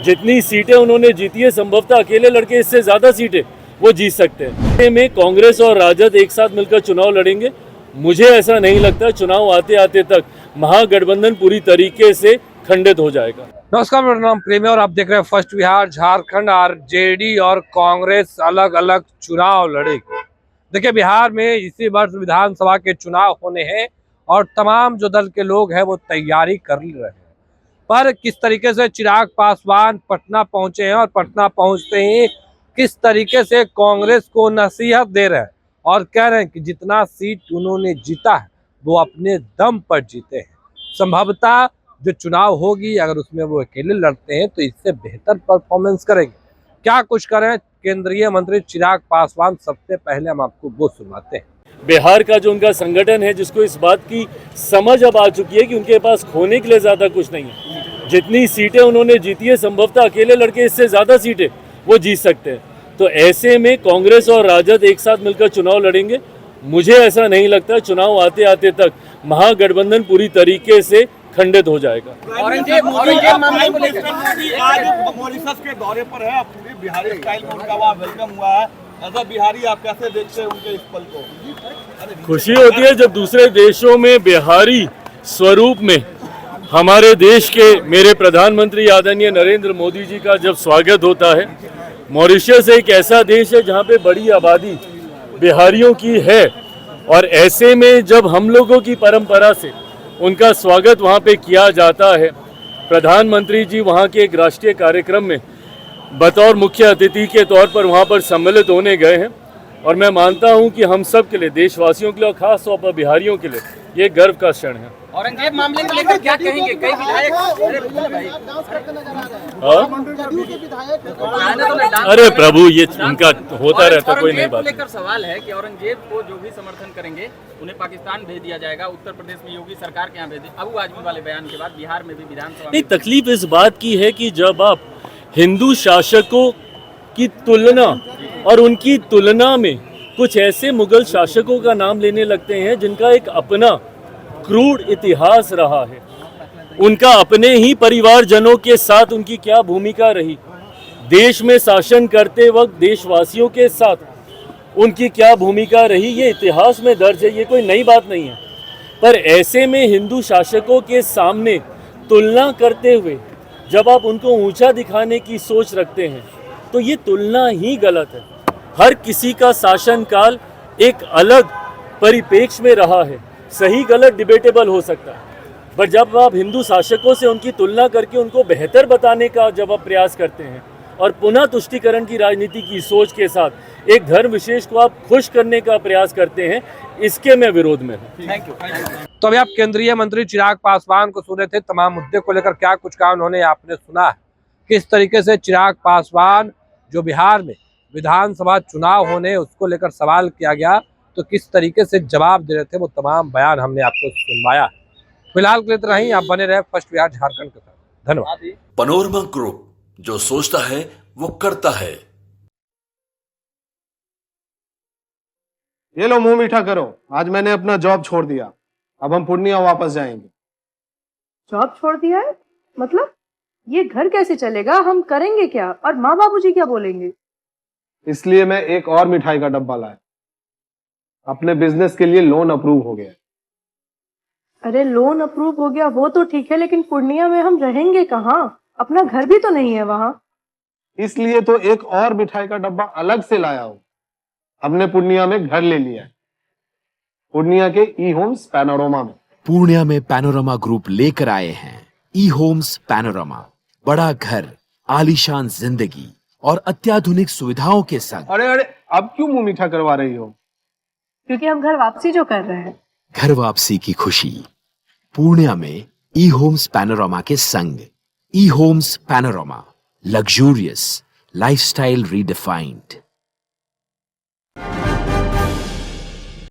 जितनी सीटें उन्होंने जीती है संभवतः अकेले लड़के इससे ज्यादा सीटें वो जीत सकते हैं। में कांग्रेस और राजद एक साथ मिलकर चुनाव लड़ेंगे। मुझे ऐसा नहीं लगता चुनाव आते आते तक महागठबंधन पूरी तरीके से खंडित हो जाएगा। नमस्कार, मेरा नाम प्रेम है और आप देख रहे हैं फर्स्ट बिहार झारखंड। आरजेडी और कांग्रेस अलग अलग चुनाव लड़ेगी। देखिए, बिहार में इसी वर्ष विधानसभा के चुनाव होने हैं और तमाम जो दल के लोग हैं वो तैयारी कर रहे हैं। पर किस तरीके से चिराग पासवान पटना पहुंचे हैं और पटना पहुंचते ही किस तरीके से कांग्रेस को नसीहत दे रहे हैं और कह रहे हैं कि जितना सीट उन्होंने जीता है वो अपने दम पर जीते हैं। संभवतः जो चुनाव होगी अगर उसमें वो अकेले लड़ते हैं तो इससे बेहतर परफॉर्मेंस करेंगे। क्या कुछ करें केंद्रीय मंत्री चिराग पासवान, सबसे पहले हम आपको वो सुनवाते हैं। बिहार का जो उनका संगठन है, जिसको इस बात की समझ अब आ चुकी है कि उनके पास खोने के लिए ज्यादा कुछ नहीं है। जितनी सीटें उन्होंने जीती है संभवतः अकेले लड़के इससे ज्यादा सीटें वो जीत सकते हैं। तो ऐसे में कांग्रेस और राजद एक साथ मिलकर चुनाव लड़ेंगे। मुझे ऐसा नहीं लगता चुनाव आते आते तक महागठबंधन पूरी तरीके से खंडित हो जाएगा। आज मॉरिशस के दौरे पर है, पूरे बिहारी स्टाइल में उनका वहाँ वेलकम हुआ है। एज अ बिहारी आप कैसे देखते हैं उनके इस पल को? खुशी होती है जब दूसरे देशों में बिहारी स्वरूप में हमारे देश के मेरे प्रधानमंत्री आदरणीय नरेंद्र मोदी जी का जब स्वागत होता है। मॉरिशस एक ऐसा देश है जहाँ पे बड़ी आबादी बिहारियों की है और ऐसे में जब हम लोगों की परंपरा से उनका स्वागत वहाँ पे किया जाता है, प्रधानमंत्री जी वहाँ के एक राष्ट्रीय कार्यक्रम में बतौर मुख्य अतिथि के तौर पर वहाँ पर सम्मिलित होने गए हैं और मैं मानता हूँ कि हम सब के लिए, देशवासियों के लिए और खास तौर पर बिहारियों के लिए ये गर्व का क्षण है। औरंगजेब मामले को लेकर क्या कहेंगे? कई विधायक अरे प्रभु, ये उनका होता रहता, कोई नहीं बात। लेकर सवाल है कि औरंगजेब को जो भी समर्थन करेंगे उन्हें पाकिस्तान भेज दिया जाएगा। उत्तर प्रदेश में योगी सरकार के यहाँ भेज दिया। अबू आजमी वाले बयान के बाद बिहार में भी विधानसभा नहीं, तकलीफ इस बात की है कि जब आप हिंदू शासकों की तुलना और उनकी तुलना में कुछ ऐसे मुगल शासकों का नाम लेने लगते हैं जिनका एक अपना क्रूर इतिहास रहा है, उनका अपने ही परिवारजनों के साथ उनकी क्या भूमिका रही, देश में शासन करते वक्त देशवासियों के साथ उनकी क्या भूमिका रही, ये इतिहास में दर्ज है, ये कोई नई बात नहीं है। पर ऐसे में हिंदू शासकों के सामने तुलना करते हुए जब आप उनको ऊंचा दिखाने की सोच रखते हैं तो ये तुलना ही गलत है। हर किसी का शासनकाल एक अलग परिप्रेक्ष्य में रहा है, सही गलत डिबेटेबल हो सकता है, पर जब आप हिंदू शासकों से उनकी तुलना करके उनको बेहतर बताने का जब आप प्रयास करते हैं और पुनः तुष्टीकरण की राजनीति की सोच के साथ एक धर्म विशेष को आप खुश करने का प्रयास करते हैं, इसके मैं विरोध में हूँ। Thank you. तो अभी आप केंद्रीय मंत्री चिराग पासवान को सुने थे। तमाम मुद्दे को लेकर क्या कुछ कहा उन्होंने, आपने सुना है। किस तरीके से चिराग पासवान जो बिहार में विधानसभा चुनाव होने उसको लेकर सवाल किया गया तो किस तरीके से जवाब दे रहे थे, वो तमाम बयान हमने आपको सुनवाया। फिलहाल के लिए इतना ही। आप बने रहे फर्स्ट बिहार झारखंड के साथ। धन्यवाद। पनोरमा ग्रुप, जो सोचता है वो करता है। ये लो, मुंह मीठा करो। आज मैंने अपना जॉब छोड़ दिया, अब हम पूर्णिया वापस जाएंगे। जॉब छोड़ दिया है? मतलब ये घर कैसे चलेगा? हम करेंगे क्या और माँ बाबूजी क्या बोलेंगे? इसलिए मैं एक और मिठाई का डब्बा लाया। अपने बिजनेस के लिए लोन अप्रूव हो गया। अरे लोन अप्रूव हो गया वो तो ठीक है, लेकिन पूर्णिया में हम रहेंगे कहाँ? अपना घर भी तो नहीं है वहाँ। इसलिए तो एक और मिठाई का डब्बा अलग से लाया हूँ। हमने पूर्णिया में घर ले लिया है, पूर्णिया के ई होम्स पैनोरमा में। पूर्णिया में पैनोरमा ग्रुप लेकर आए हैं ई होम्स पैनोरमा। बड़ा घर, आलीशान जिंदगी और अत्याधुनिक सुविधाओं के संग। अरे अरे, अब क्यों मुंह मीठा करवा रही हो? क्योंकि हम घर वापसी जो कर रहे हैं। घर वापसी की खुशी पूर्णिया में ई होम्स पैनोरमा के संग। ई Homes Panorama, luxurious lifestyle redefined.